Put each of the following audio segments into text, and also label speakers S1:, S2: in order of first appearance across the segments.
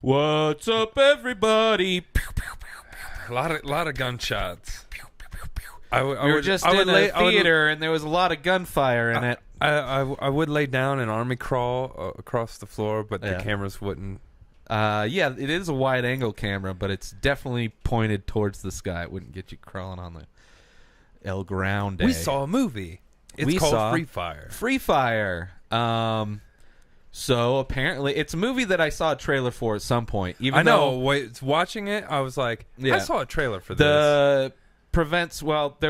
S1: What's up, everybody? Pew, pew, pew, pew.
S2: A lot of gunshots.
S1: We were just in a theater, and there was a lot of gunfire in it.
S2: I would lay down and army crawl across the floor, but the cameras wouldn't.
S1: Yeah, it is a wide-angle camera, but it's definitely pointed towards the sky. It wouldn't get you crawling on the El Grande.
S2: We saw a movie. It's called Free Fire.
S1: Free Fire. So apparently, it's a movie that I saw a trailer for at some point. Even though
S2: watching it, I was like, I saw a trailer for
S1: this. There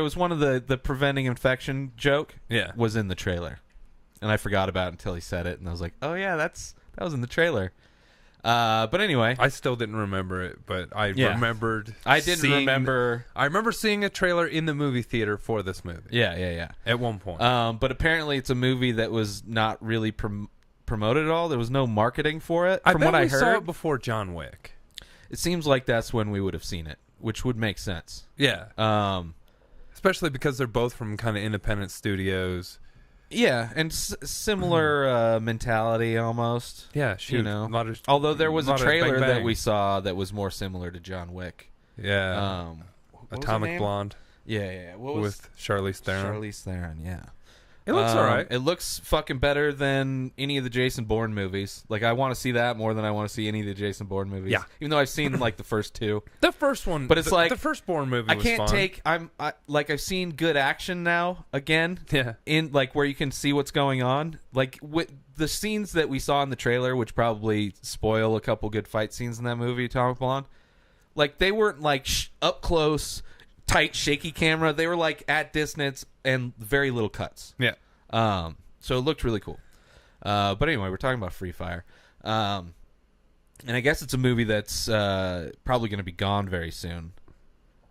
S1: was one of the preventing infection joke.
S2: Yeah,
S1: was in the trailer, and I forgot about it until he said it, and I was like, oh yeah, that was in the trailer. But anyway,
S2: I still didn't remember it, but I remembered.
S1: I didn't remember.
S2: I remember seeing a trailer in the movie theater for this movie.
S1: Yeah.
S2: At one point.
S1: But apparently, it's a movie that was not really promoted at all. There was no marketing for it. From what I heard,
S2: saw it before John Wick.
S1: It seems like that's when we would have seen it, which would make sense.
S2: Yeah. Especially because they're both from kind of independent studios.
S1: Yeah, and similar mentality almost.
S2: Yeah, shoot.
S1: You know, although there was a trailer that we saw that was more similar to John Wick.
S2: Yeah. Atomic Blonde.
S1: Yeah.
S2: With Charlize Theron.
S1: Yeah.
S2: It looks all right.
S1: It looks fucking better than any of the Jason Bourne movies. Like, I want to see that more than I want to see any of the Jason Bourne movies.
S2: Yeah.
S1: Even though I've seen, like, the first two.
S2: The first one.
S1: But it's like...
S2: The first Bourne movie was fun.
S1: I've seen good action now, again.
S2: Yeah.
S1: In, like, where you can see what's going on. Like, with the scenes that we saw in the trailer, which probably spoil a couple good fight scenes in that movie, Atomic Blonde. Like, they weren't, like, up close, tight, shaky camera. They were, like, at distance and very little cuts.
S2: Yeah.
S1: So it looked really cool. But anyway, we're talking about Free Fire. And I guess it's a movie that's probably going to be gone very soon.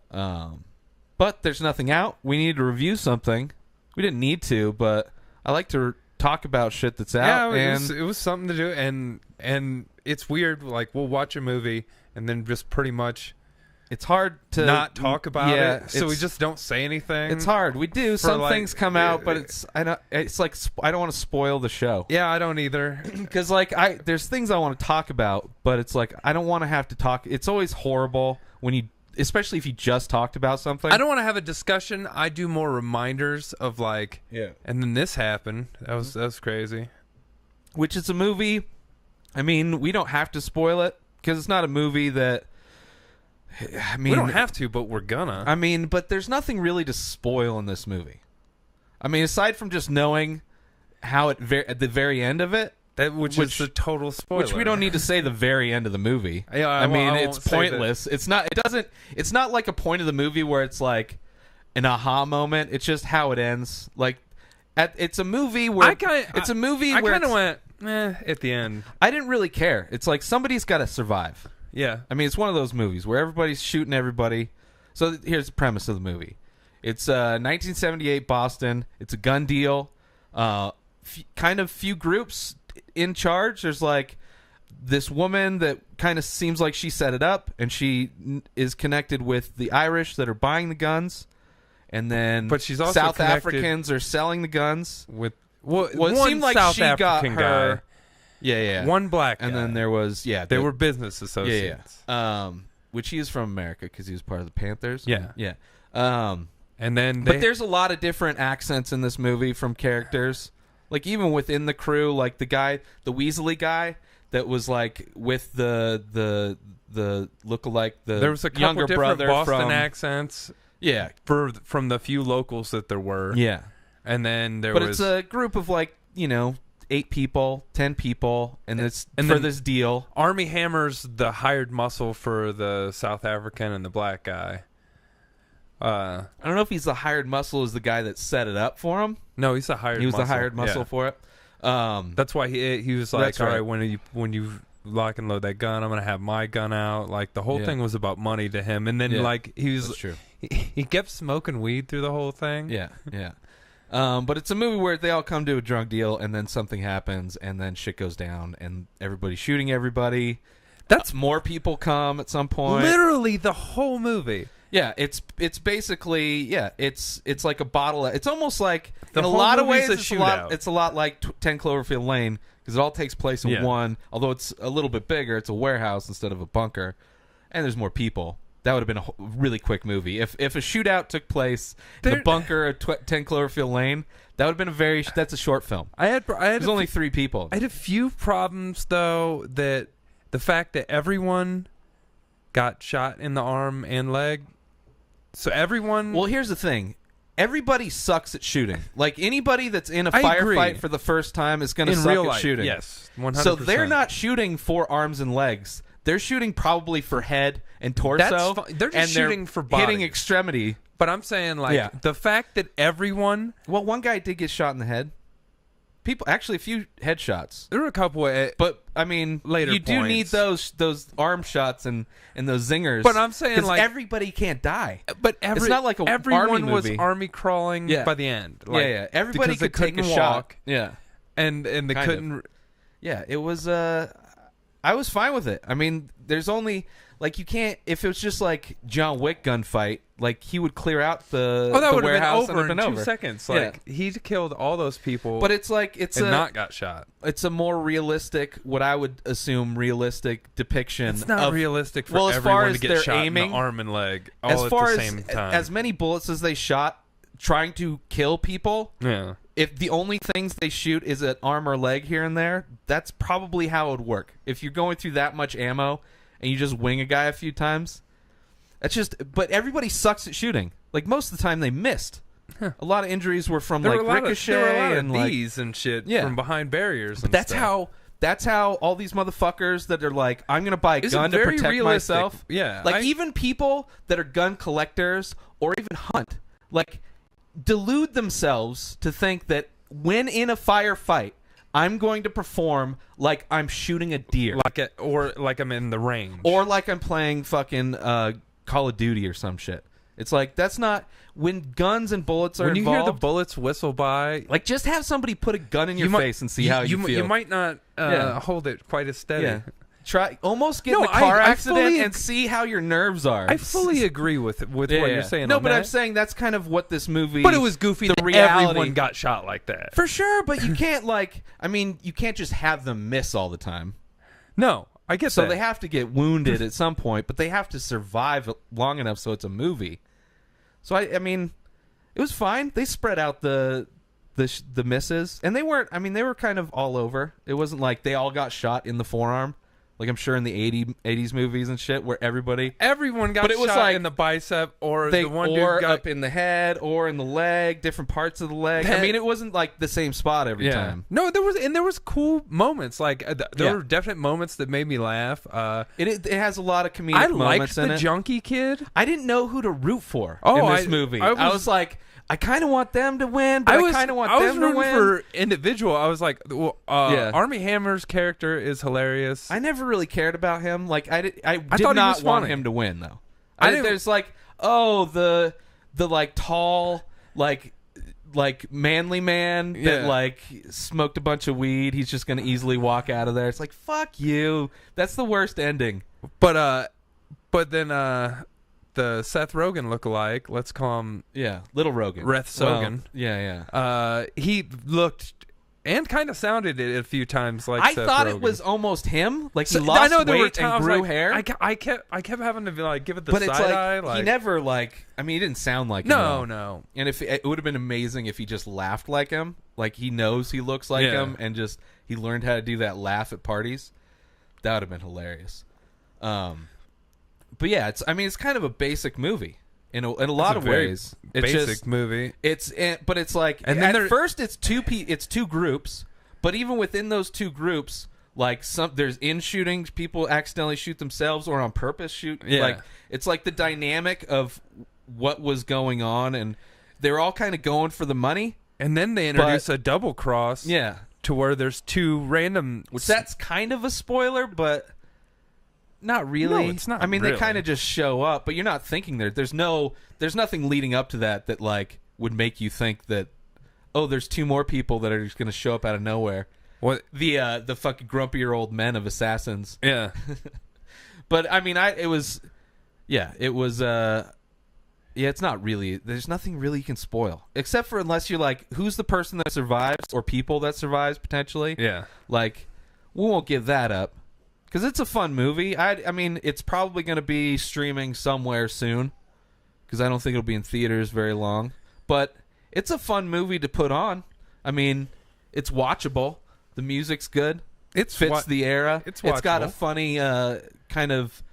S1: But there's nothing out. We need to review something. We didn't need to, but I like to talk about shit that's out.
S2: Yeah, it was something to do. And it's weird. Like, we'll watch a movie and then just pretty much...
S1: It's hard to
S2: not talk about it, so we just don't say anything.
S1: It's hard. We do. Some things come out, but I don't want to spoil the show.
S2: Yeah, I don't either.
S1: Because there's things I want to talk about, but it's like I don't want to have to talk. It's always horrible when you, especially if you just talked about something.
S2: I don't want to have a discussion. I do more reminders of like, and then this happened. That was crazy.
S1: Which is a movie. I mean, we don't have to spoil it because it's not a movie that. I mean,
S2: we don't have to, but we're gonna.
S1: I mean, but there's nothing really to spoil in this movie. I mean, aside from just knowing how at the very end of it,
S2: which is a total spoiler.
S1: Which we don't need to say the very end of the movie.
S2: Yeah,
S1: I mean, it's pointless. It's not. It doesn't. It's not like a point of the movie where it's like an aha moment. It's just how it ends. Like, it's a movie where I kind of
S2: went at the end.
S1: I didn't really care. It's like somebody's got to survive.
S2: Yeah.
S1: I mean, it's one of those movies where everybody's shooting everybody. So here's the premise of the movie. It's 1978 Boston. It's a gun deal. Kind of few groups in charge. There's like this woman that kind of seems like she set it up, and she is connected with the Irish that are buying the guns. And then
S2: but she's also
S1: South Africans are selling the guns.
S2: It
S1: seemed like
S2: South
S1: she
S2: African
S1: got her...
S2: guy.
S1: Yeah.
S2: One black guy.
S1: And then there was,
S2: they were business associates.
S1: Yeah. Which he is from America because he was part of the Panthers.
S2: Yeah.
S1: Yeah.
S2: And then
S1: but there's a lot of different accents in this movie from characters. Like, even within the crew, like the Wheatley guy that was like with the lookalike,
S2: there was a couple
S1: younger
S2: different
S1: brother
S2: Boston accents.
S1: Yeah.
S2: From the few locals that there were.
S1: Yeah.
S2: And then
S1: but it's a group of 8 people, 10 people, and for this deal.
S2: Armie Hammer's the hired muscle for the South African and the black guy.
S1: I don't know if he's the hired muscle as the guy that set it up for him.
S2: No, he's the hired muscle.
S1: He was the hired muscle for it.
S2: That's why he was like, all right, when you lock and load that gun, I'm going to have my gun out. Like, the whole thing was about money to him. And then, he was...
S1: That's true.
S2: He kept smoking weed through the whole thing.
S1: Yeah. But it's a movie where they all come to a drug deal, and then something happens, and then shit goes down, and everybody's shooting everybody. More people come at some point.
S2: Literally the whole movie.
S1: Yeah, it's basically it's like a bottle. It's almost like
S2: the
S1: in a lot of ways
S2: it's
S1: a lot like 10 Cloverfield Lane because it all takes place in one. Although it's a little bit bigger, it's a warehouse instead of a bunker, and there's more people. That would have been a really quick movie if a shootout took place in the bunker at 10 Cloverfield Lane. That would have been that's a short film. There's only 3 people.
S2: I had a few problems though that the fact that everyone got shot in the arm and leg. So everyone.
S1: Well, here's the thing. Everybody sucks at shooting. Like anybody that's in a firefight for the first time is going to suck at shooting.
S2: Yes, 100%.
S1: So they're not shooting for arms and legs. They're shooting probably for head and torso.
S2: They're just shooting for body.
S1: Hitting extremity.
S2: But I'm saying, like, the fact that everyone...
S1: Well, one guy did get shot in the head. Actually, a few headshots.
S2: There were a couple
S1: but, I mean, you do need those arm shots and those zingers.
S2: But I'm saying, like...
S1: everybody can't die.
S2: But
S1: it's not like
S2: everyone
S1: was
S2: army crawling by the end.
S1: Like, everybody could take a shot. Yeah.
S2: And they couldn't...
S1: Yeah, it was... I was fine with it. I mean, there's only like you can't if it was just like John Wick gunfight, like he would clear out the warehouse and
S2: been over in 2 seconds. Like he killed all those people.
S1: But it's like
S2: not got shot.
S1: It's a more realistic, what I would assume realistic depiction.
S2: It's not realistic for everyone to get shot in the arm and leg all at the same time.
S1: As many bullets as they shot trying to kill people.
S2: Yeah.
S1: If the only things they shoot is an arm or leg here and there, that's probably how it would work. If you're going through that much ammo and you just wing a guy a few times, that's just... But everybody sucks at shooting. Like, most of the time they missed. Huh. A lot of injuries were from, ricochet and
S2: knees and shit from behind barriers and
S1: that's stuff. That's how all these motherfuckers that are like, I'm going to buy a gun to protect myself.
S2: Yeah.
S1: Like, even people that are gun collectors or even hunt, like... delude themselves to think that when in a firefight, I'm going to perform like I'm shooting a deer,
S2: or like I'm in the range,
S1: or like I'm playing fucking Call of Duty or some shit. It's like that's not when guns and bullets are involved.
S2: When you hear the bullets whistle by,
S1: like just have somebody put a gun in your face and see how you feel.
S2: You might not hold it quite as steady.
S1: Yeah. Almost get in a car accident and see how your nerves are.
S2: I fully agree with what you're saying.
S1: No, but I'm saying that's kind of what this movie.
S2: But it was goofy. The reality, everyone got shot like that
S1: for sure. But you can't you can't just have them miss all the time.
S2: No, I get that.
S1: So they have to get wounded at some point, but they have to survive long enough so it's a movie. So I mean, it was fine. They spread out the misses, and they weren't. I mean, they were kind of all over. It wasn't like they all got shot in the forearm. Like I'm sure in the 80s movies and shit where
S2: everyone got shot like, in the bicep or the one dude got
S1: up in the head or in the leg, different parts of the leg. I mean, it wasn't like the same spot every time.
S2: No, there was cool moments. Like there were definite moments that made me laugh.
S1: It has a lot of comedic moments in it.
S2: I liked the junkie kid.
S1: I didn't know who to root for in this movie. I was like, I kind of want them to win, but I kind of want them to win.
S2: For individual, I was like, Armie Hammer's character is hilarious.
S1: I never really cared about him. Like I did not want him to win though. There's like, the like tall like manly man that like smoked a bunch of weed. He's just gonna easily walk out of there. It's like fuck you. That's the worst ending.
S2: But then the Seth Rogen lookalike, let's call him
S1: Little Rogen.
S2: Reth Sogan.
S1: Well,
S2: he looked and kind of sounded it a few times like
S1: I
S2: Seth
S1: thought
S2: Rogen.
S1: it was almost him. Like he lost weight and grew hair.
S2: I kept having to be like give it the side eye.
S1: Like, he never like. I mean, he didn't sound like him.
S2: No.
S1: And if it would have been amazing if he just laughed like him, like he knows he looks like him, and just he learned how to do that laugh at parties. That would have been hilarious. But yeah, it's kind of a basic movie in a lot of ways.
S2: It's basic movie.
S1: But it's like and then at first it's two groups, but even within those two groups, like there's in shootings, people accidentally shoot themselves or on purpose shoot.
S2: Yeah.
S1: Like it's like the dynamic of what was going on, and they're all kind of going for the money.
S2: And then they introduce a double cross.
S1: Yeah,
S2: to where there's two random.
S1: Which that's kind of a spoiler, but. Not really.
S2: No, it's not.
S1: I mean,
S2: really.
S1: They kind of just show up, but you're not thinking there's nothing leading up to that like would make you think that there's two more people that are just going to show up out of nowhere.
S2: What
S1: the fucking grumpier old men of assassins.
S2: Yeah.
S1: But I mean, it was Yeah, it's not really. There's nothing really you can spoil, except for unless you're like, who's the person that survives or people that survives potentially.
S2: Yeah.
S1: Like, we won't give that up because it's a fun movie. I mean, it's probably going to be streaming somewhere soon because I don't think it'll be in theaters very long. But it's a fun movie to put on. I mean, it's watchable. The music's good. It fits the era. It's got a funny kind of.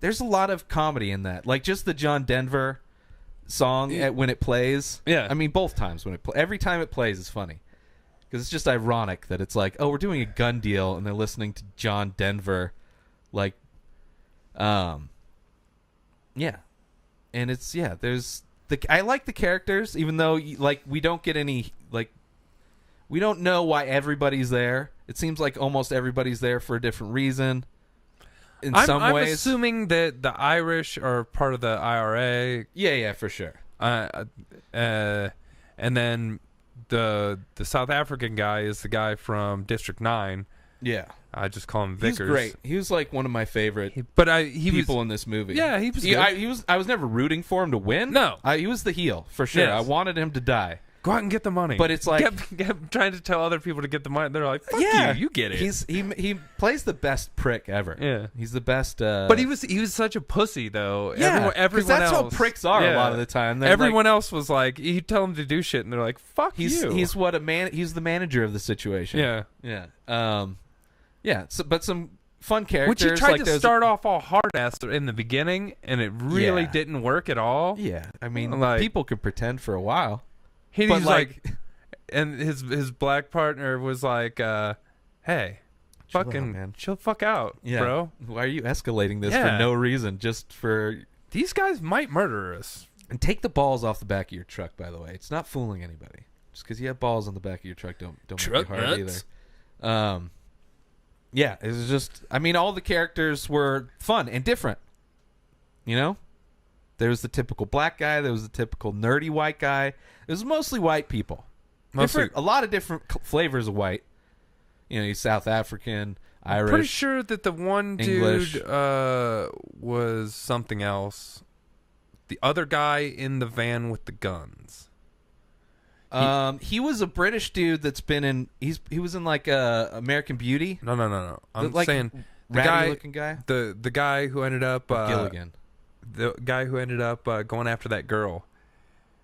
S1: There's a lot of comedy in that, like just the John Denver song when it plays.
S2: Yeah,
S1: I mean both times when every time it plays is funny because it's just ironic that it's like, oh, we're doing a gun deal and they're listening to John Denver, like, yeah, and it's there's I like the characters even though like we don't get any like we don't know why everybody's there. It seems like almost everybody's there for a different reason. In some ways, I'm
S2: assuming that the Irish are part of the IRA.
S1: Yeah, for sure.
S2: And then the South African guy is the guy from District 9.
S1: Yeah,
S2: I just call him Vickers.
S1: He's great. He was like one of my favorite.
S2: He
S1: people
S2: was,
S1: in this movie.
S2: Yeah, he was. Good.
S1: I was never rooting for him to win.
S2: No,
S1: he was the heel for sure. Yes. I wanted him to die.
S2: Go out and get the money.
S1: But it's like
S2: kept trying to tell other people to get the money. They're like, "Fuck you, you get it."
S1: He plays the best prick ever.
S2: Yeah,
S1: he's the best.
S2: But he was such a pussy though.
S1: Yeah,
S2: everyone
S1: that's
S2: else,
S1: how pricks are a lot of the time.
S2: Everyone else was like, you tell them to do shit, and they're like, "Fuck you."
S1: He's He's the manager of the situation.
S2: Yeah.
S1: Yeah. So, but some fun characters.
S2: Which he tried to start off all hard ass in the beginning, and it really didn't work at all.
S1: Yeah, I mean, like, people could pretend for a while.
S2: He's like and his black partner was like, "Hey, chill fuck out, bro.
S1: Why are you escalating this for no reason? Just for
S2: these guys might murder us."
S1: And take the balls off the back of your truck. By the way, it's not fooling anybody. Just because you have balls on the back of your truck, don't
S2: truck
S1: make it hard either. Yeah, it was just. I mean, all the characters were fun and different. You know, there was the typical black guy. There was the typical nerdy white guy. It was mostly white people. A lot of different flavors of white. You know, he's South African, Irish.
S2: I'm pretty sure that the one
S1: English.
S2: Dude was something else. The other guy in the van with the guns.
S1: He was a British dude that's been in. He was in like American Beauty.
S2: No. I'm saying the
S1: ratty-looking guy.
S2: The guy who ended up
S1: Gilligan.
S2: The guy who ended up going after that girl,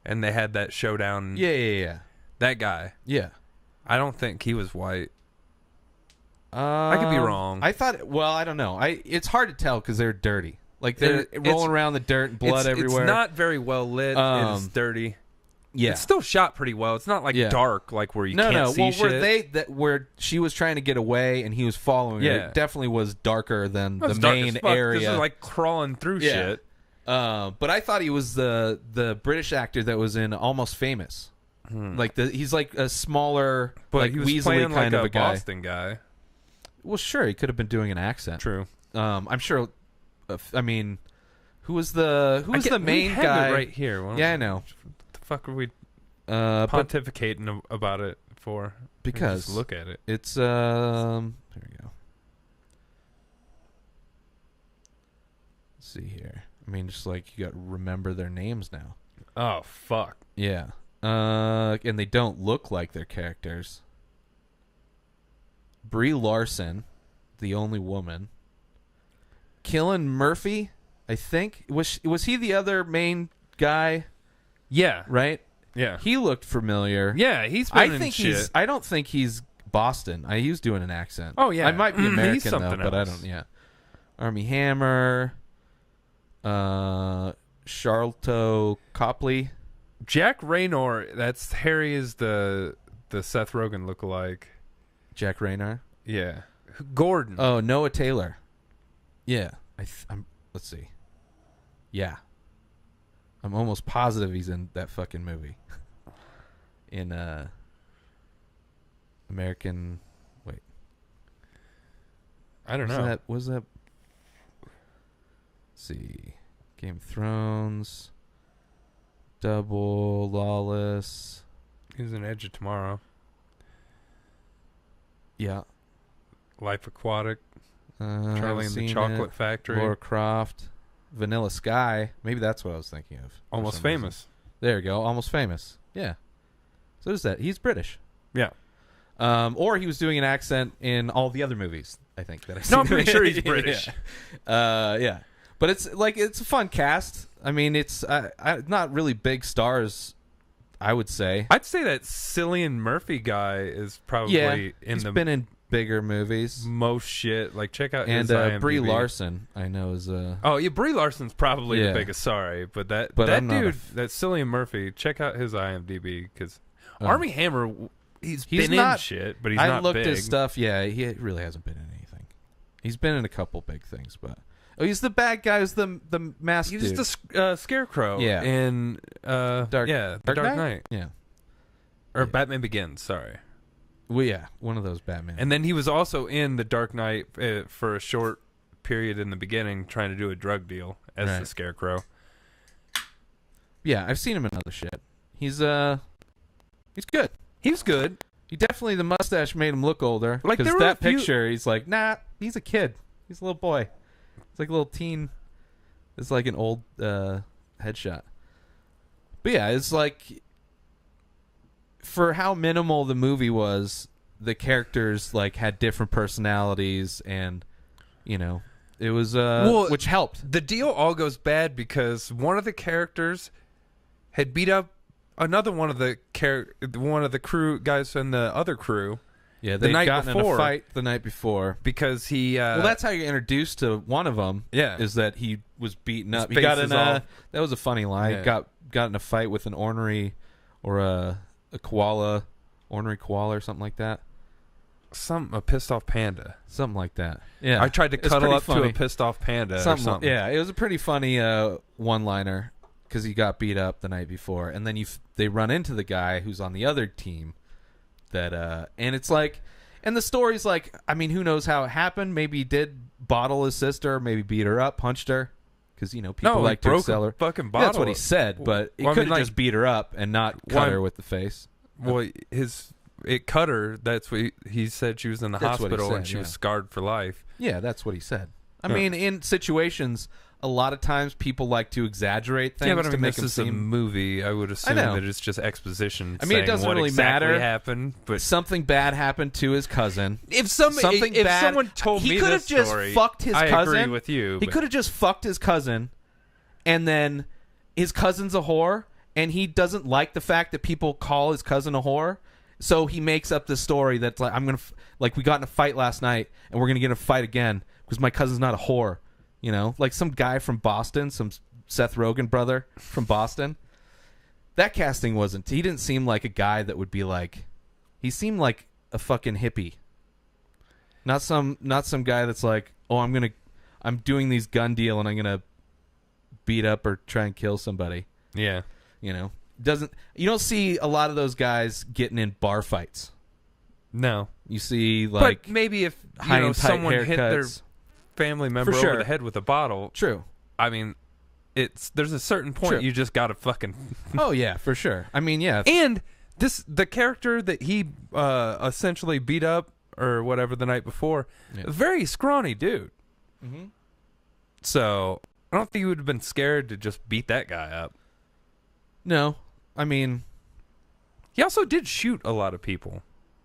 S2: and they had that showdown.
S1: Yeah.
S2: That guy.
S1: Yeah.
S2: I don't think he was white. I could be wrong.
S1: I thought. Well, I don't know. It's hard to tell because they're dirty. Like they're rolling around the dirt and blood everywhere.
S2: It's not very well lit. It's dirty.
S1: Yeah,
S2: it's still shot pretty well. It's not like dark, like where you can't see shit.
S1: Where she was trying to get away and he was following her. It definitely was darker than the main area.
S2: This is like crawling through shit.
S1: But I thought he was the British actor that was in Almost Famous. Like he's like a smaller,
S2: but
S1: like
S2: he was
S1: Weasley
S2: playing
S1: kind
S2: like
S1: of a guy.
S2: Boston guy.
S1: Well, sure, he could have been doing an accent.
S2: True.
S1: I'm sure. I mean, who was the main guy
S2: right here?
S1: I know.
S2: What the fuck are we pontificating about it for?
S1: Because
S2: just look at it.
S1: It's there we go. Let's see here. I mean, just like you got to remember their names now.
S2: Oh fuck.
S1: Yeah. And they don't look like their characters. Brie Larson, the only woman. Cillian Murphy, I think was he the other main guy?
S2: Yeah.
S1: Right.
S2: Yeah.
S1: He looked familiar.
S2: Yeah, he's been in shit.
S1: I don't think he's Boston. He was doing an accent.
S2: Oh yeah.
S1: I might be American though,
S2: else.
S1: But I don't. Yeah. Armie Hammer. Sharlto Copley.
S2: Jack Reynor. That's Harry is the Seth Rogen lookalike.
S1: Jack Reynor.
S2: Yeah. Gordon.
S1: Oh, Noah Taylor. Yeah. I'm. Let's see. Yeah. I'm almost positive he's in that fucking movie. In American. Wait.
S2: I don't know.
S1: Was that? Let's see. Game of Thrones. Double. Lawless.
S2: He was in Edge of Tomorrow.
S1: Yeah.
S2: Life Aquatic. Charlie and the Chocolate Factory.
S1: Laura Croft. Vanilla Sky. Maybe that's what I was thinking of.
S2: Almost Famous.
S1: Reason. There you go. Almost Famous. Yeah. So is that? He's British.
S2: Yeah.
S1: Or he was doing an accent in all the other movies, I think. That I've seen.
S2: No, I'm pretty sure he's British.
S1: Yeah. But it's a fun cast. I mean, it's not really big stars, I would say.
S2: I'd say that Cillian Murphy guy is probably
S1: he's been in bigger movies.
S2: Most shit. Like, check out his
S1: And Brie
S2: IMDb.
S1: Larson, I know, is...
S2: Oh, yeah, Brie Larson's probably the biggest. Sorry, but that dude, that Cillian Murphy, check out his IMDb, because Armie Hammer, he's been in shit, but he's not big. I looked
S1: his stuff. Yeah, he really hasn't been in anything. He's been in a couple big things, but... Oh, he's the bad guy. Who's the masked dude.
S2: He's the Scarecrow in Dark Knight.
S1: Yeah.
S2: Or Batman Begins, sorry.
S1: Well, yeah, one of those Batman.
S2: And then he was also in The Dark Knight for a short period in the beginning, trying to do a drug deal as the Scarecrow.
S1: Yeah, I've seen him in other shit. He's good.
S2: He's good.
S1: He definitely, the mustache made him look older.
S2: Like,
S1: because that picture, he's like, nah, he's a kid. He's a little boy. It's like a little teen. It's like an old headshot. But yeah, it's like, for how minimal the movie was, the characters like had different personalities, and it was which helped.
S2: The deal all goes bad because one of the characters had beat up another one of the crew guys in the other crew.
S1: Yeah, they'd gotten in a fight the night before.
S2: Because he...
S1: well, that's how you're introduced to one of them.
S2: Yeah.
S1: Is that he was beaten up. He got in that was a funny line.
S2: Yeah.
S1: Got in a fight with an ornery or a koala, ornery koala or something like that.
S2: A pissed off panda.
S1: Something like that. Yeah.
S2: I tried to cuddle up to a pissed off panda or something.
S1: Yeah, it was a pretty funny one-liner because he got beat up the night before. And then they run into the guy who's on the other team. That and it's like, and the story's like, I mean, who knows how it happened? Maybe he did bottle his sister, maybe beat her up, punched her, because people like to sell her.
S2: Fucking bottle.
S1: That's what he said, but he could have just beat her up and not cut her with the face.
S2: Well, it cut her. That's what he said. She was in the hospital and she was scarred for life.
S1: Yeah, that's what he said. I mean, in situations, a lot of times people like to exaggerate things to make them seem...
S2: a movie. I would assume that it's just exposition.
S1: I mean, it doesn't really matter.
S2: Happened, but
S1: something bad happened to his cousin.
S2: If someone told me this story,
S1: he could have just fucked his cousin.
S2: I agree with you.
S1: He could have just fucked his cousin, and then his cousin's a whore, and he doesn't like the fact that people call his cousin a whore. So he makes up this story that's like, we got in a fight last night, and we're gonna get in a fight again because my cousin's not a whore. Like some guy from Boston, some Seth Rogen brother from Boston. That casting he didn't seem like a guy that would be like, he seemed like a fucking hippie. Not some guy that's like, oh, I'm doing these gun deal and I'm going to beat up or try and kill somebody.
S2: Yeah.
S1: You don't see a lot of those guys getting in bar fights.
S2: No.
S1: You see like,
S2: but maybe if someone hit their family member over the head with a bottle.
S1: True.
S2: I mean, there's a certain point you just gotta fucking.
S1: Oh yeah, for sure. I mean, yeah.
S2: And the character that he essentially beat up or whatever the night before, a very scrawny dude.
S1: Mm-hmm.
S2: So I don't think he would have been scared to just beat that guy up.
S1: No, I mean,
S2: he also did shoot a lot of people.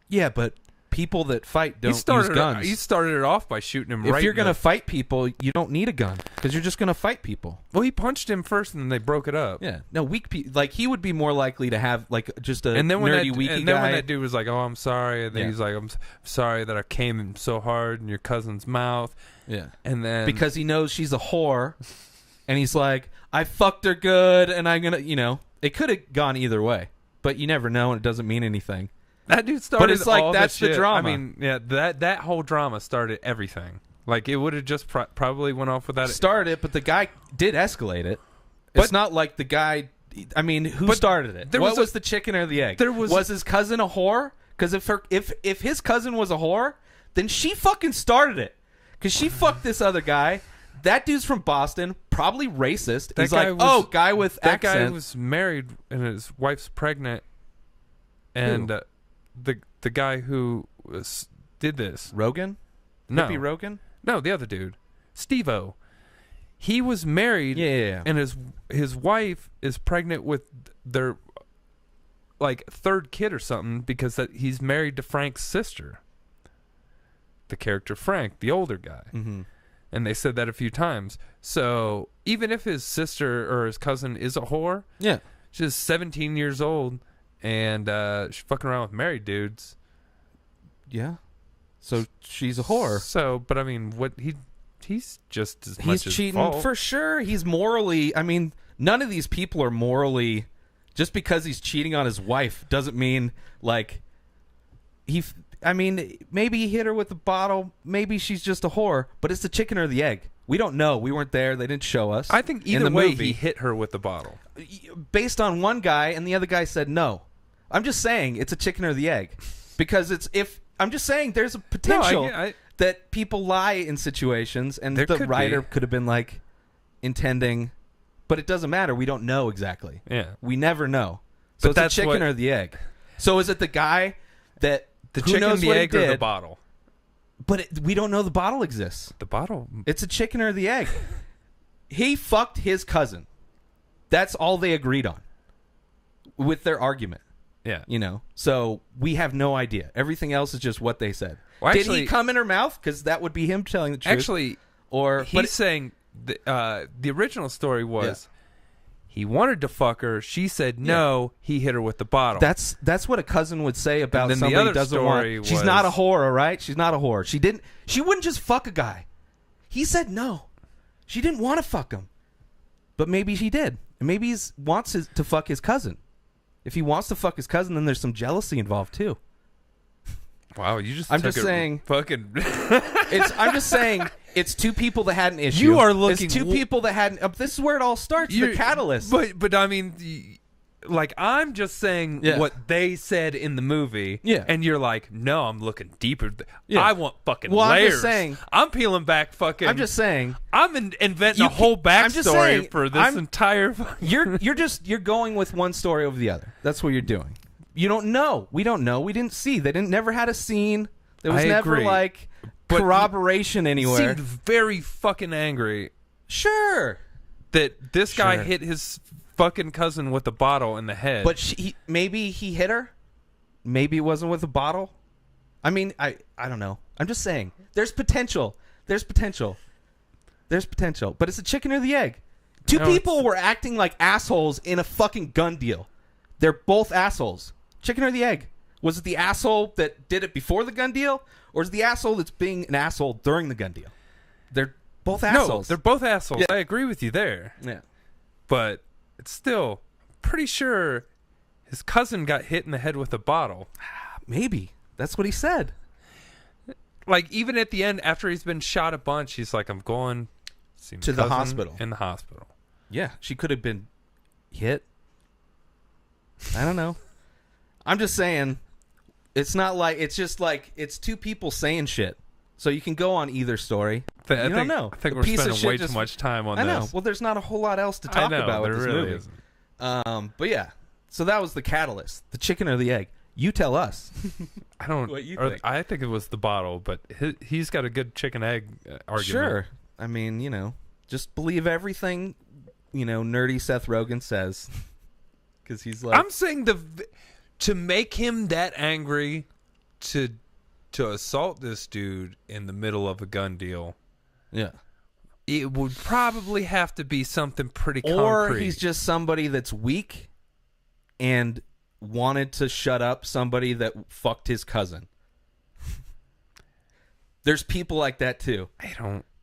S1: Yeah, but people that fight don't use guns.
S2: He started it off by shooting him.
S1: If you're going to fight people, you don't need a gun because you're just going to fight people.
S2: Well, he punched him first, and then they broke it up.
S1: Yeah, no, weak people. Like he would be more likely to have like just a
S2: nerdy,
S1: weaky guy.
S2: And then when that dude was like, "Oh, I'm sorry," and then he's like, "I'm sorry that I came in so hard in your cousin's mouth."
S1: Yeah,
S2: and then
S1: because he knows she's a whore, and he's like, "I fucked her good," and I'm gonna, it could have gone either way, but you never know, and it doesn't mean anything.
S2: That dude started.
S1: But it's like
S2: all
S1: that's the drama.
S2: I mean, yeah, that whole drama started everything. Like it would have just probably went off without it.
S1: Started it, but the guy did escalate it. It's not like the guy. I mean, who started it? What was the chicken or the egg? Was his cousin a whore? Because if his cousin was a whore, then she fucking started it. Because she fucked this other guy. That dude's from Boston, probably racist. He's like, guy with accent.
S2: That guy was married and his wife's pregnant, and the guy who did this,
S1: Rogan,
S2: no,
S1: Hippie Rogan,
S2: no, the other dude, Steve-O. he was married.
S1: Yeah.
S2: And his wife is pregnant with their like third kid or something because he's married to Frank's sister. The character Frank, the older guy.
S1: Mm-hmm.
S2: And they said that a few times. So even if his sister or his cousin is a whore, she's 17 years old and she's fucking around with married dudes.
S1: Yeah. So she's a whore.
S2: So, but I mean, he's just as much
S1: he's cheating
S2: fault.
S1: For sure. He's morally. I mean, none of these people are morally. Just because he's cheating on his wife doesn't mean like I mean, maybe he hit her with a bottle. Maybe she's just a whore. But it's the chicken or the egg. We don't know. We weren't there. They didn't show us.
S2: I think either way, he hit her with the bottle.
S1: Based on one guy, and the other guy said no. I'm just saying it's a chicken or the egg. Because I'm just saying there's a potential that people lie in situations, and the writer could have been like intending, but it doesn't matter. We don't know exactly.
S2: Yeah,
S1: we never know. So it's the chicken or the egg. So is it the guy that
S2: the chicken, the egg, or the bottle?
S1: But we don't know the bottle exists.
S2: The bottle.
S1: It's a chicken or the egg. He fucked his cousin. That's all they agreed on with their argument.
S2: Yeah.
S1: You know, so we have no idea. Everything else is just what they said.
S2: Well,
S1: did he come in her mouth? Because that would be him telling the truth.
S2: Actually, he's saying the original story was he wanted to fuck her. She said no. He hit her with the bottle.
S1: That's what a cousin would say about somebody who doesn't want. She's not a whore, all right? She's not a whore. She wouldn't just fuck a guy. He said no. She didn't want to fuck him. But maybe she did. And maybe he wants to fuck his cousin. If he wants to fuck his cousin, then there's some jealousy involved too.
S2: Wow, you just
S1: I'm just saying
S2: fucking
S1: I'm just saying it's two people that had an issue.
S2: You are looking
S1: it's two people that had this is where it all starts, the catalyst.
S2: But I mean, like, I'm just saying what they said in the movie.
S1: Yeah.
S2: And you're like, no, I'm looking deeper. I want fucking layers.
S1: I'm just saying.
S2: I'm peeling back fucking.
S1: I'm just saying.
S2: I'm inventing a whole backstory for this entire.
S1: You're going with one story over the other. That's what you're doing. You don't know. We don't know. We didn't see. They never had a scene. There was never like corroboration anywhere.
S2: Seemed very fucking angry.
S1: Sure.
S2: That this guy hit his fucking cousin with a bottle in the head.
S1: But maybe he hit her. Maybe it wasn't with a bottle. I mean, I don't know. I'm just saying. There's potential. There's potential. But it's a chicken or the egg. Two people were acting like assholes in a fucking gun deal. They're both assholes. Chicken or the egg? Was it the asshole that did it before the gun deal? Or is it the asshole that's being an asshole during the gun deal? They're both assholes.
S2: No, they're both assholes.
S1: Yeah.
S2: I agree with you there.
S1: Yeah.
S2: But it's still pretty sure his cousin got hit in the head with a bottle.
S1: Maybe. That's what he said.
S2: Like, even at the end, after he's been shot a bunch, he's like, I'm going
S1: to the hospital.
S2: In the hospital.
S1: Yeah. She could have been hit. I don't know. I'm just saying, it's not like, it's just like, it's two people saying shit. So you can go on either story. You don't know.
S2: I think we're spending way too much time on this.
S1: I know. Well, there's not a whole lot else to talk about with this movie. Isn't. But yeah. So that was the catalyst. The chicken or the egg. You tell us.
S2: I don't.
S1: What you think?
S2: I think it was the bottle, but he's got a good chicken egg argument.
S1: Sure. I mean, just believe everything, nerdy Seth Rogen says. Because he's like,
S2: I'm saying to make him that angry to assault this dude in the middle of a gun deal.
S1: Yeah.
S2: It would probably have to be something pretty concrete.
S1: Or he's just somebody that's weak and wanted to shut up somebody that fucked his cousin. There's people like that too.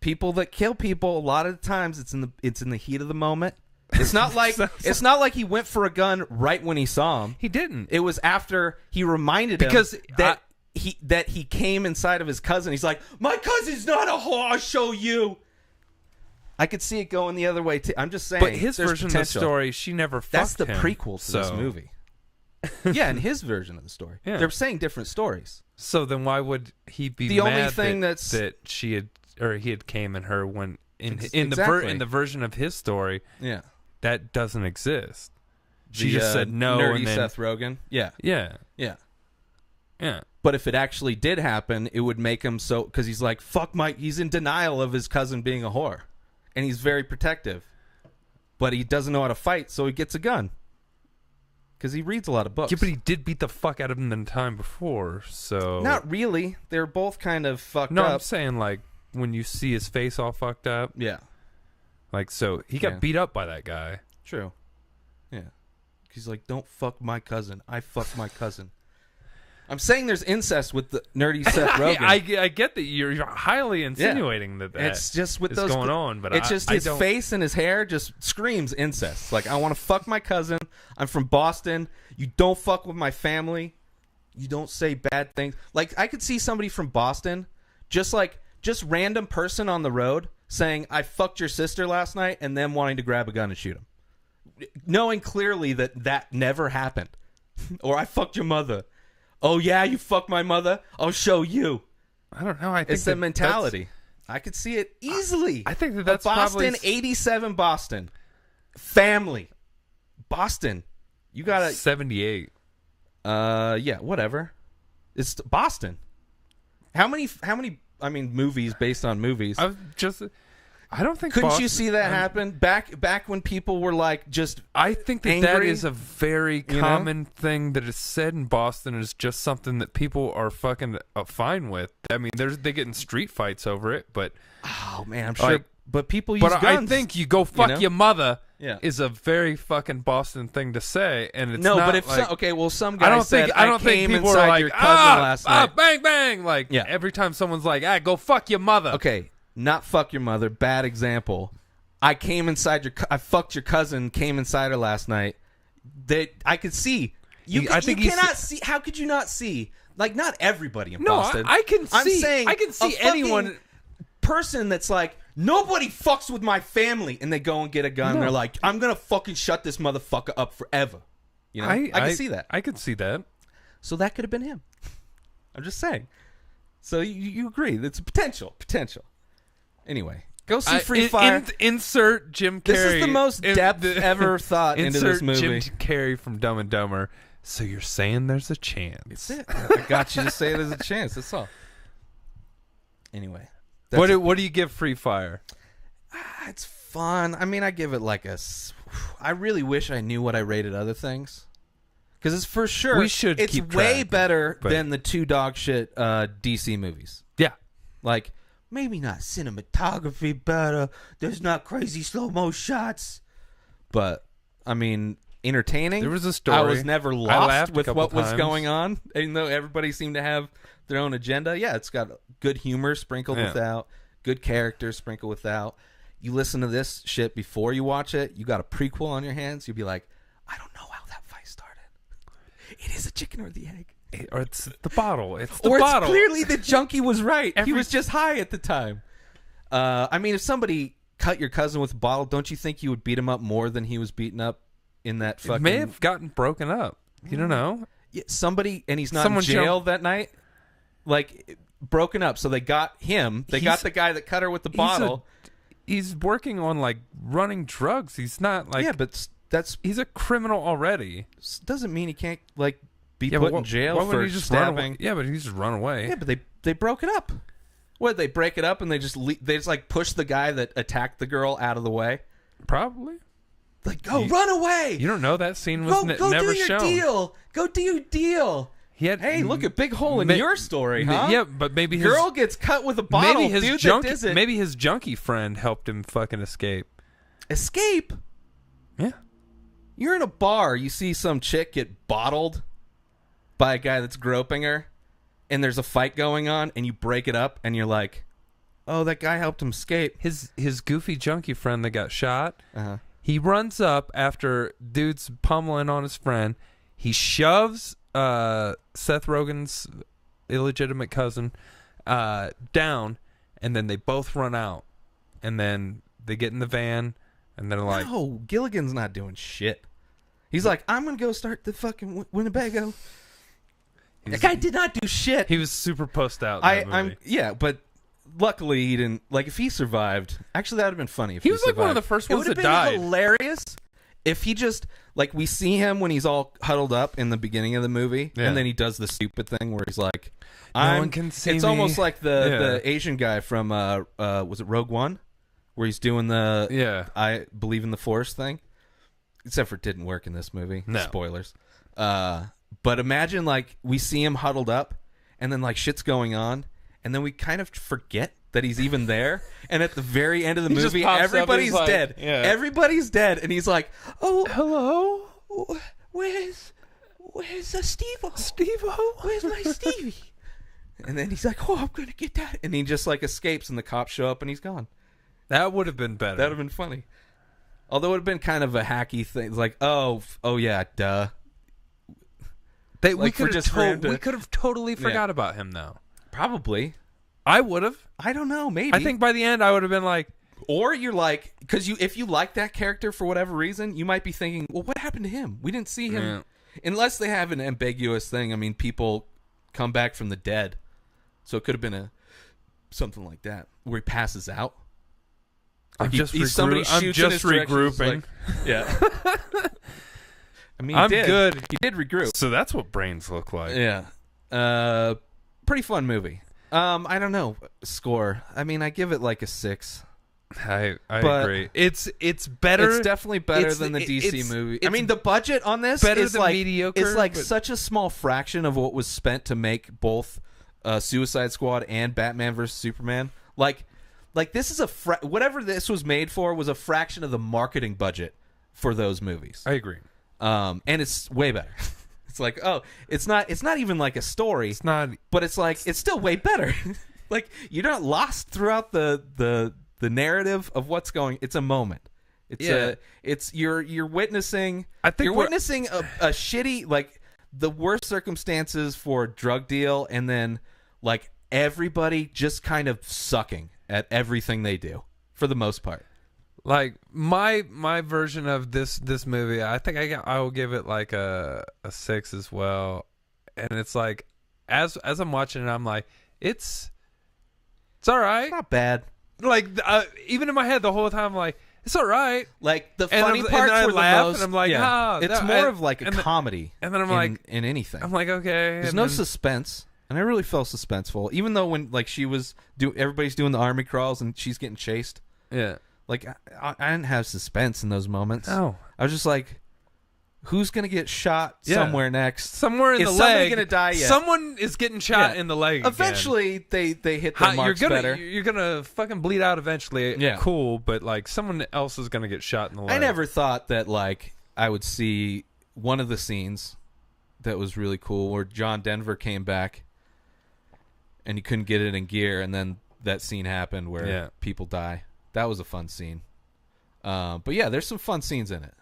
S1: People that kill people, a lot of the times it's in the heat of the moment. It's not like he went for a gun right when he saw him.
S2: He didn't.
S1: It was after he reminded him that he came inside of his cousin. He's like, my cousin's not a whore. I'll show you. I could see it going the other way too. I'm just saying.
S2: But his version of the story, she never fucked him.
S1: That's the prequel to this movie. Yeah, in his version of the story. Yeah. They're saying different stories.
S2: So then why would he be
S1: the
S2: mad
S1: only thing
S2: that she had or he had came in her when in the version of his story?
S1: Yeah.
S2: That doesn't exist. She just said no.
S1: Nerdy
S2: and then,
S1: Seth Rogen. Yeah.
S2: Yeah.
S1: Yeah.
S2: Yeah.
S1: But if it actually did happen, it would make him so because he's like, fuck he's in denial of his cousin being a whore. and he's very protective. But he doesn't know how to fight, so he gets a gun. Because he reads a lot of books.
S2: Yeah, but he did beat the fuck out of him the time before, so...
S1: Not really. They're both kind of fucked up.
S2: No, I'm saying, like, when you see his face all fucked up.
S1: Yeah.
S2: Like, so he got beat up by that guy.
S1: True. Yeah. He's like, don't fuck my cousin. I fuck my cousin. I'm saying there's incest with the nerdy Seth Rogen.
S2: I get that you're highly insinuating that
S1: it's just with
S2: is
S1: those
S2: going on, but
S1: it's just his face and his hair just screams incest. Like, I want to fuck my cousin. I'm from Boston. You don't fuck with my family. You don't say bad things. Like, I could see somebody from Boston, just random person on the road saying, I fucked your sister last night, and them wanting to grab a gun and shoot him. Knowing clearly that never happened. Or I fucked your mother. Oh, yeah, you fucked my mother? I'll show you.
S2: I don't know. I think
S1: it's the mentality. I could see it easily.
S2: I think that's
S1: Boston,
S2: probably...
S1: 87 Boston. Family. Boston. You got to...
S2: 78.
S1: Yeah, whatever. It's Boston. How many movies based on movies?
S2: I don't think.
S1: Couldn't you see that happen back when people were like just?
S2: I think that
S1: angry,
S2: that is a very common thing that is said in Boston. Is just something that people are fucking fine with. I mean, they get in street fights over it, but
S1: oh man, I'm sure. But people use guns.
S2: But I think you go fuck your mother.
S1: Yeah.
S2: Is a very fucking Boston thing to say, and it's
S1: no.
S2: not
S1: but if
S2: like,
S1: some guy said,
S2: I don't think people are like,
S1: your cousin last night.
S2: Bang bang, like every time someone's like, go fuck your mother.
S1: Okay. Not fuck your mother. Bad example. I fucked your cousin. Came inside her last night. That I could see. You cannot see. How could you not see? Like, not everybody in Boston.
S2: I can see.
S1: I'm saying
S2: I can see anyone.
S1: Person that's like, nobody fucks with my family, and they go and get a gun. And they're like, I'm gonna fucking shut this motherfucker up forever. You know, I can see that.
S2: I could see that.
S1: So that could have been him. I'm just saying. So you agree? It's a potential. Anyway, go see Free Fire.
S2: Insert Jim Carrey.
S1: This is the most depth ever thought into this movie.
S2: Insert Jim Carrey from Dumb and Dumber. So you're saying there's a chance?
S1: That's it. I got you to say there's a chance. That's all. Anyway,
S2: what do you give Free Fire?
S1: It's fun. I mean, I give it like I really wish I knew what I rated other things. Because it's for sure. It's way better than the two dog shit DC movies.
S2: Yeah.
S1: Like, maybe not cinematography better. There's not crazy slow-mo shots. But, I mean, entertaining.
S2: There was a story.
S1: I was never lost with what was
S2: times.
S1: going on. Even though everybody seemed to have their own agenda. Yeah, it's got good humor sprinkled without. Good characters sprinkled without. You listen to this shit before you watch it. You got a prequel on your hands. You'll be like, I don't know how that fight started. It is a chicken or the egg.
S2: Or it's the bottle. It's
S1: clearly the junkie was right. He was just high at the time. I mean, if somebody cut your cousin with a bottle, don't you think you would beat him up more than he was beaten up in that fucking...
S2: It may have gotten broken up. You don't know.
S1: Yeah, somebody, and he's not in jail that night? Like, broken up. So they got him. They got the guy that cut her with the bottle.
S2: He's working on, like, running drugs. He's not, like...
S1: Yeah, but
S2: he's a criminal already.
S1: Doesn't mean he can't, like... be put in jail for stabbing.
S2: Yeah, but he just run away.
S1: Yeah, but they broke it up. What, they break it up and they just like push the guy that attacked the girl out of the way?
S2: Probably.
S1: Like, run away.
S2: You don't know that scene was never shown.
S1: Go do your deal. Go do your deal. Hey, look, a big hole in your story, huh?
S2: Yeah, but maybe
S1: girl gets cut with a bottle.
S2: Maybe his junkie friend helped him fucking escape.
S1: Escape?
S2: Yeah.
S1: You're in a bar. You see some chick get bottled by a guy that's groping her, and there's a fight going on, and you break it up, and you're like, oh, that guy helped him escape.
S2: His goofy junkie friend that got shot,
S1: uh-huh.
S2: He runs up after dude's pummeling on his friend. He shoves Seth Rogen's illegitimate cousin down, and then they both run out. And then they get in the van, and they're like...
S1: No, Gilligan's not doing shit. He's like, I'm going to go start the fucking Winnebago. That guy did not do shit.
S2: He was super post out in that movie.
S1: Yeah, but luckily he didn't. Like, if he survived, actually that would have been funny. If he
S2: was like one of the first ones that died.
S1: It would have been hilarious if he just, like, we see him when he's all huddled up in the beginning of the movie, and then he does the stupid thing where he's like,
S2: no one can see
S1: it's
S2: me.
S1: Almost like the Asian guy from was it Rogue One? where he's doing the
S2: I
S1: believe in the Force thing. Except for it didn't work in this movie.
S2: No.
S1: Spoilers. But imagine like we see him huddled up and then like shit's going on and then we kind of forget that he's even there, and at the very end of the movie everybody's dead.
S2: Yeah.
S1: Everybody's dead and he's like, "Oh, hello. Where's Steve-O?
S2: Steve-O?
S1: Where's my Stevie?" And then he's like, "Oh, I'm going to get that." And he just like escapes and the cops show up and he's gone.
S2: That would have been better.
S1: That would have been funny. Although it would have been kind of a hacky thing. It's like, oh yeah, duh.
S2: We could have totally forgot about him, though.
S1: Probably.
S2: I would have.
S1: I don't know, maybe.
S2: I think by the end I would have been like...
S1: Or you're like... Because if you like that character for whatever reason, you might be thinking, well, what happened to him? We didn't see him.
S2: Yeah.
S1: Unless they have an ambiguous thing. I mean, people come back from the dead. So it could have been something like that. Where he passes out.
S2: I'm just regrouping.
S1: Like, yeah. I mean,
S2: I'm good.
S1: He did regroup.
S2: So that's what brains look like.
S1: Yeah. Pretty fun movie. I don't know. Score. I mean, I give it like a 6.
S2: I agree. It's better.
S1: It's definitely better than the DC movie. I mean, the budget on this is like
S2: mediocre.
S1: It's like such a small fraction of what was spent to make both Suicide Squad and Batman vs Superman. Like this is whatever this was made for was a fraction of the marketing budget for those movies.
S2: I agree.
S1: And it's way better. It's like, oh, it's not even like a story.
S2: It's not,
S1: but it's like it's still way better. Like you're not lost throughout the narrative of what's going. It's a moment. It's you're witnessing.
S2: I think
S1: you're witnessing a shitty, like the worst circumstances for a drug deal, and then like everybody just kind of sucking at everything they do for the most part.
S2: Like my version of this movie, I think I will give it like a 6 as well. And it's like as I'm watching it, I'm like, it's all right.
S1: It's not bad.
S2: Like even in my head the whole time, I'm like, it's all right.
S1: Like the funny parts were the most.
S2: And I'm like,
S1: it's more of like a comedy.
S2: And then I'm like,
S1: in anything.
S2: I'm like, okay.
S1: There's no suspense. And I really felt suspenseful, even though when like she was everybody's doing the army crawls and she's getting chased.
S2: Yeah,
S1: like I didn't have suspense in those moments.
S2: No,
S1: I was just like, who's gonna get shot somewhere next?
S2: Somewhere in the leg.
S1: Is somebody gonna die yet?
S2: Someone is getting shot in the leg.
S1: Eventually, they hit their marks better.
S2: You're gonna fucking bleed out eventually.
S1: Yeah,
S2: cool, but like someone else is gonna get shot in the leg.
S1: I never thought that like I would see one of the scenes that was really cool where John Denver came back. And you couldn't get it in gear, and then that scene happened where people die. That was a fun scene. But yeah, there's some fun scenes in it.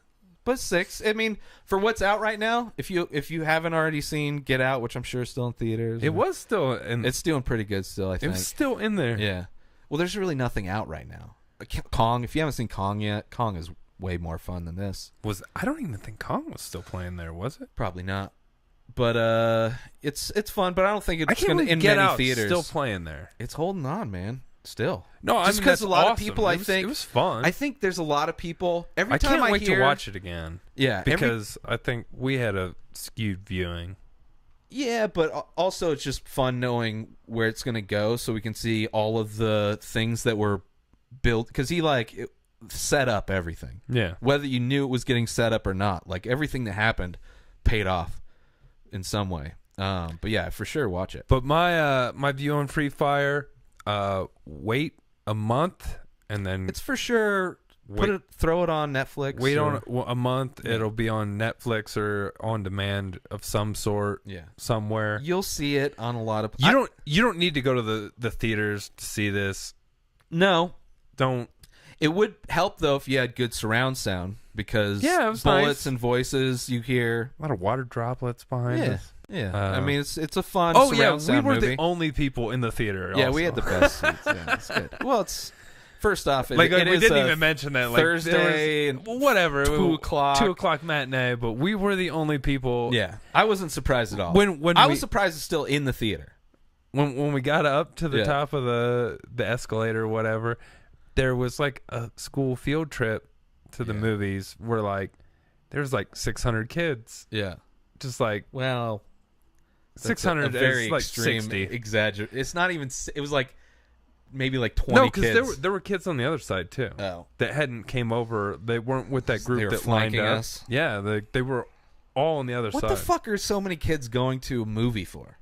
S1: But 6, I mean, for what's out right now, if you haven't already seen Get Out, which I'm sure is still in theaters.
S2: It was still in.
S1: It's doing pretty good still, I think.
S2: It was still in there.
S1: Yeah. Well, there's really nothing out right now. Kong, if you haven't seen Kong yet, Kong is way more fun than this.
S2: I don't even think Kong was still playing there, was it?
S1: Probably not. But it's fun, but I don't think it's going to in
S2: Get
S1: many
S2: Out
S1: theaters.
S2: Still playing there.
S1: It's holding on, man. Still.
S2: No,
S1: just because a lot of people, I think
S2: it was fun.
S1: I think there's a lot of people. Every
S2: I
S1: time
S2: can't wait to watch it again.
S1: Yeah,
S2: because I think we had a skewed viewing.
S1: Yeah, but also it's just fun knowing where it's going to go, so we can see all of the things that were built. Because he set up everything.
S2: Yeah,
S1: whether you knew it was getting set up or not, like everything that happened paid off in some way. But yeah, for sure, watch it.
S2: But my view on Free Fire. Wait a month and then
S1: it's for sure throw it on Netflix.
S2: Wait on a month, it'll be on Netflix or on demand of some sort.
S1: Yeah,
S2: somewhere
S1: you'll see it on a lot of.
S2: You don't need to go to the theaters to see this.
S1: No,
S2: don't.
S1: It would help though if you had good surround sound because bullets
S2: nice.
S1: And voices you hear.
S2: A lot of water droplets behind us.
S1: Yeah, I mean it's a fun.
S2: Oh
S1: surround sound
S2: we were
S1: movie.
S2: the only people in the theater.
S1: Yeah,
S2: also.
S1: we had the best seats. Yeah, it's good. Well, it's first off,
S2: we didn't even mention that
S1: Thursday and
S2: whatever
S1: 2:00,
S2: 2:00 matinee, but we were the only people.
S1: Yeah, I wasn't surprised at all.
S2: When
S1: I was surprised it's still in the theater.
S2: When we got up to the top of the escalator or whatever, there was like a school field trip to the movies where there was 600 kids.
S1: Yeah,
S2: just
S1: 600
S2: 600
S1: very
S2: is
S1: extreme
S2: 60.
S1: Exaggerate. It's not even. It was maybe like 20
S2: No,
S1: kids.
S2: because there were kids on the other side too.
S1: Oh.
S2: That hadn't came over. They weren't with that group
S1: They were
S2: that lined
S1: flanking
S2: up.
S1: us?
S2: Yeah, they were all on the other
S1: What
S2: side.
S1: the fuck are so many kids going to a movie for?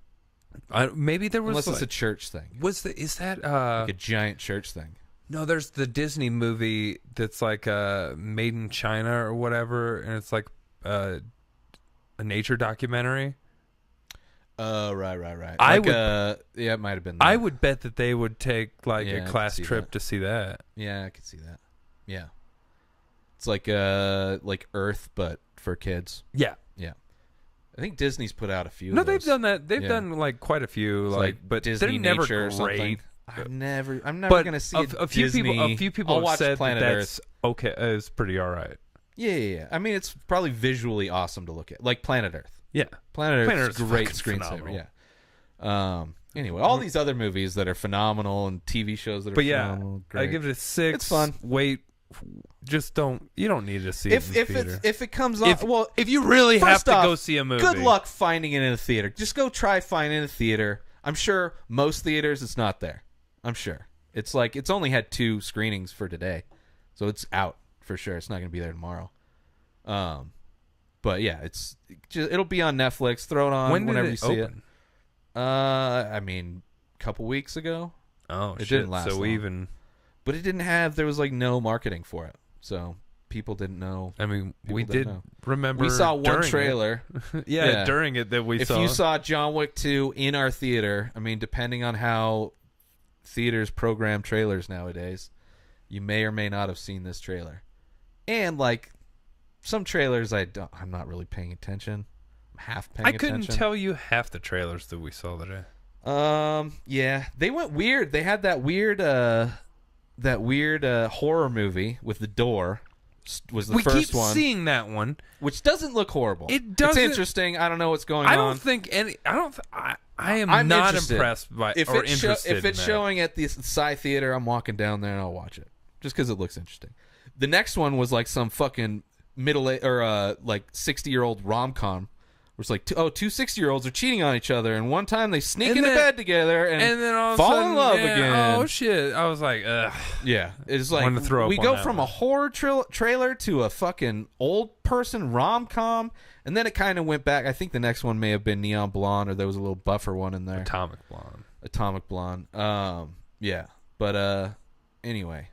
S2: Maybe there was
S1: Unless
S2: like,
S1: it's a church thing.
S2: is that
S1: Like a giant church thing.
S2: no, there's the Disney movie that's like Made in China or whatever, and it's like a nature documentary.
S1: Right.
S2: I
S1: like,
S2: would-
S1: yeah, it might have been that.
S2: I would bet that they would take like
S1: Yeah, I
S2: a
S1: could
S2: class
S1: see
S2: trip
S1: that.
S2: to see that.
S1: Yeah, I could see that. Yeah. It's like Earth, but for kids.
S2: Yeah.
S1: Yeah. I think Disney's put out a few
S2: No,
S1: of
S2: they've
S1: those.
S2: done that. They've
S1: Yeah.
S2: done like quite a few,
S1: It's
S2: like, but
S1: Disney
S2: they're never
S1: Nature or
S2: great.
S1: something. I'm never
S2: But
S1: gonna see
S2: a few
S1: Disney.
S2: people. A few people
S1: I'll
S2: have
S1: watch
S2: said
S1: Planet
S2: that
S1: Earth.
S2: that's okay. Is pretty all right.
S1: Yeah. I mean, it's probably visually awesome to look at, like Planet Earth.
S2: Yeah.
S1: Planet
S2: Planet
S1: Earth's
S2: Earth's
S1: great
S2: fucking
S1: screensaver.
S2: phenomenal.
S1: Yeah. Anyway, all these other movies that are phenomenal and TV shows that are
S2: But yeah,
S1: phenomenal. Great.
S2: I give it a 6.
S1: It's fun.
S2: Wait, just don't. You don't need to see it in the theater.
S1: if it comes on, well,
S2: if you really have
S1: first
S2: to
S1: off,
S2: go see a movie,
S1: good luck finding it in a theater. Just go try finding it in a theater. I'm sure most theaters it's not there. I'm sure it's like it's only had 2 screenings for today, so it's out for sure. It's not going to be there tomorrow. But yeah, it'll be on Netflix. Throw it on whenever you see
S2: open?
S1: it. I mean, a couple weeks ago.
S2: Oh,
S1: It
S2: shit.
S1: didn't last
S2: So
S1: long.
S2: even.
S1: But it didn't have. There was like no marketing for it, so people didn't know.
S2: I mean, we
S1: People didn't
S2: did
S1: know.
S2: remember.
S1: We saw one
S2: during
S1: trailer.
S2: it. Yeah,
S1: Yeah.
S2: during it that we
S1: If
S2: saw.
S1: you saw John Wick 2 in our theater, I mean, depending on how theaters program trailers nowadays, you may or may not have seen this trailer. And like some trailers, I'm not really paying attention. I'm half paying
S2: I
S1: attention.
S2: couldn't tell you half the trailers that we saw today.
S1: Yeah, they went weird. They had that weird horror movie with the door. Was the
S2: We
S1: first
S2: keep
S1: one,
S2: seeing that one.
S1: which doesn't look horrible.
S2: It doesn't-
S1: It's interesting. I don't know what's going on.
S2: I don't think any. I don't. I am
S1: I'm
S2: not
S1: interested.
S2: impressed by
S1: If
S2: or
S1: it's
S2: interested.
S1: if it's
S2: in that.
S1: showing at the Sci Theater, I'm walking down there and I'll watch it just because it looks interesting. The next one was like some fucking like 60-year-old rom-com. Where it's like, two 60-year-olds are cheating on each other, and one time they sneak
S2: And
S1: into
S2: then-
S1: bed together and
S2: then all of a
S1: fall
S2: sudden,
S1: in love
S2: yeah,
S1: again.
S2: Oh shit! I was like, ugh.
S1: Yeah, it's like
S2: Wanted to throw up
S1: we
S2: on
S1: go
S2: that
S1: from
S2: one.
S1: a horror trailer to a fucking old person rom-com, and then it kind of went back. I think the next one may have been Neon Blonde, or there was a little buffer one in there.
S2: Atomic Blonde.
S1: Atomic Blonde. Yeah, but anyway,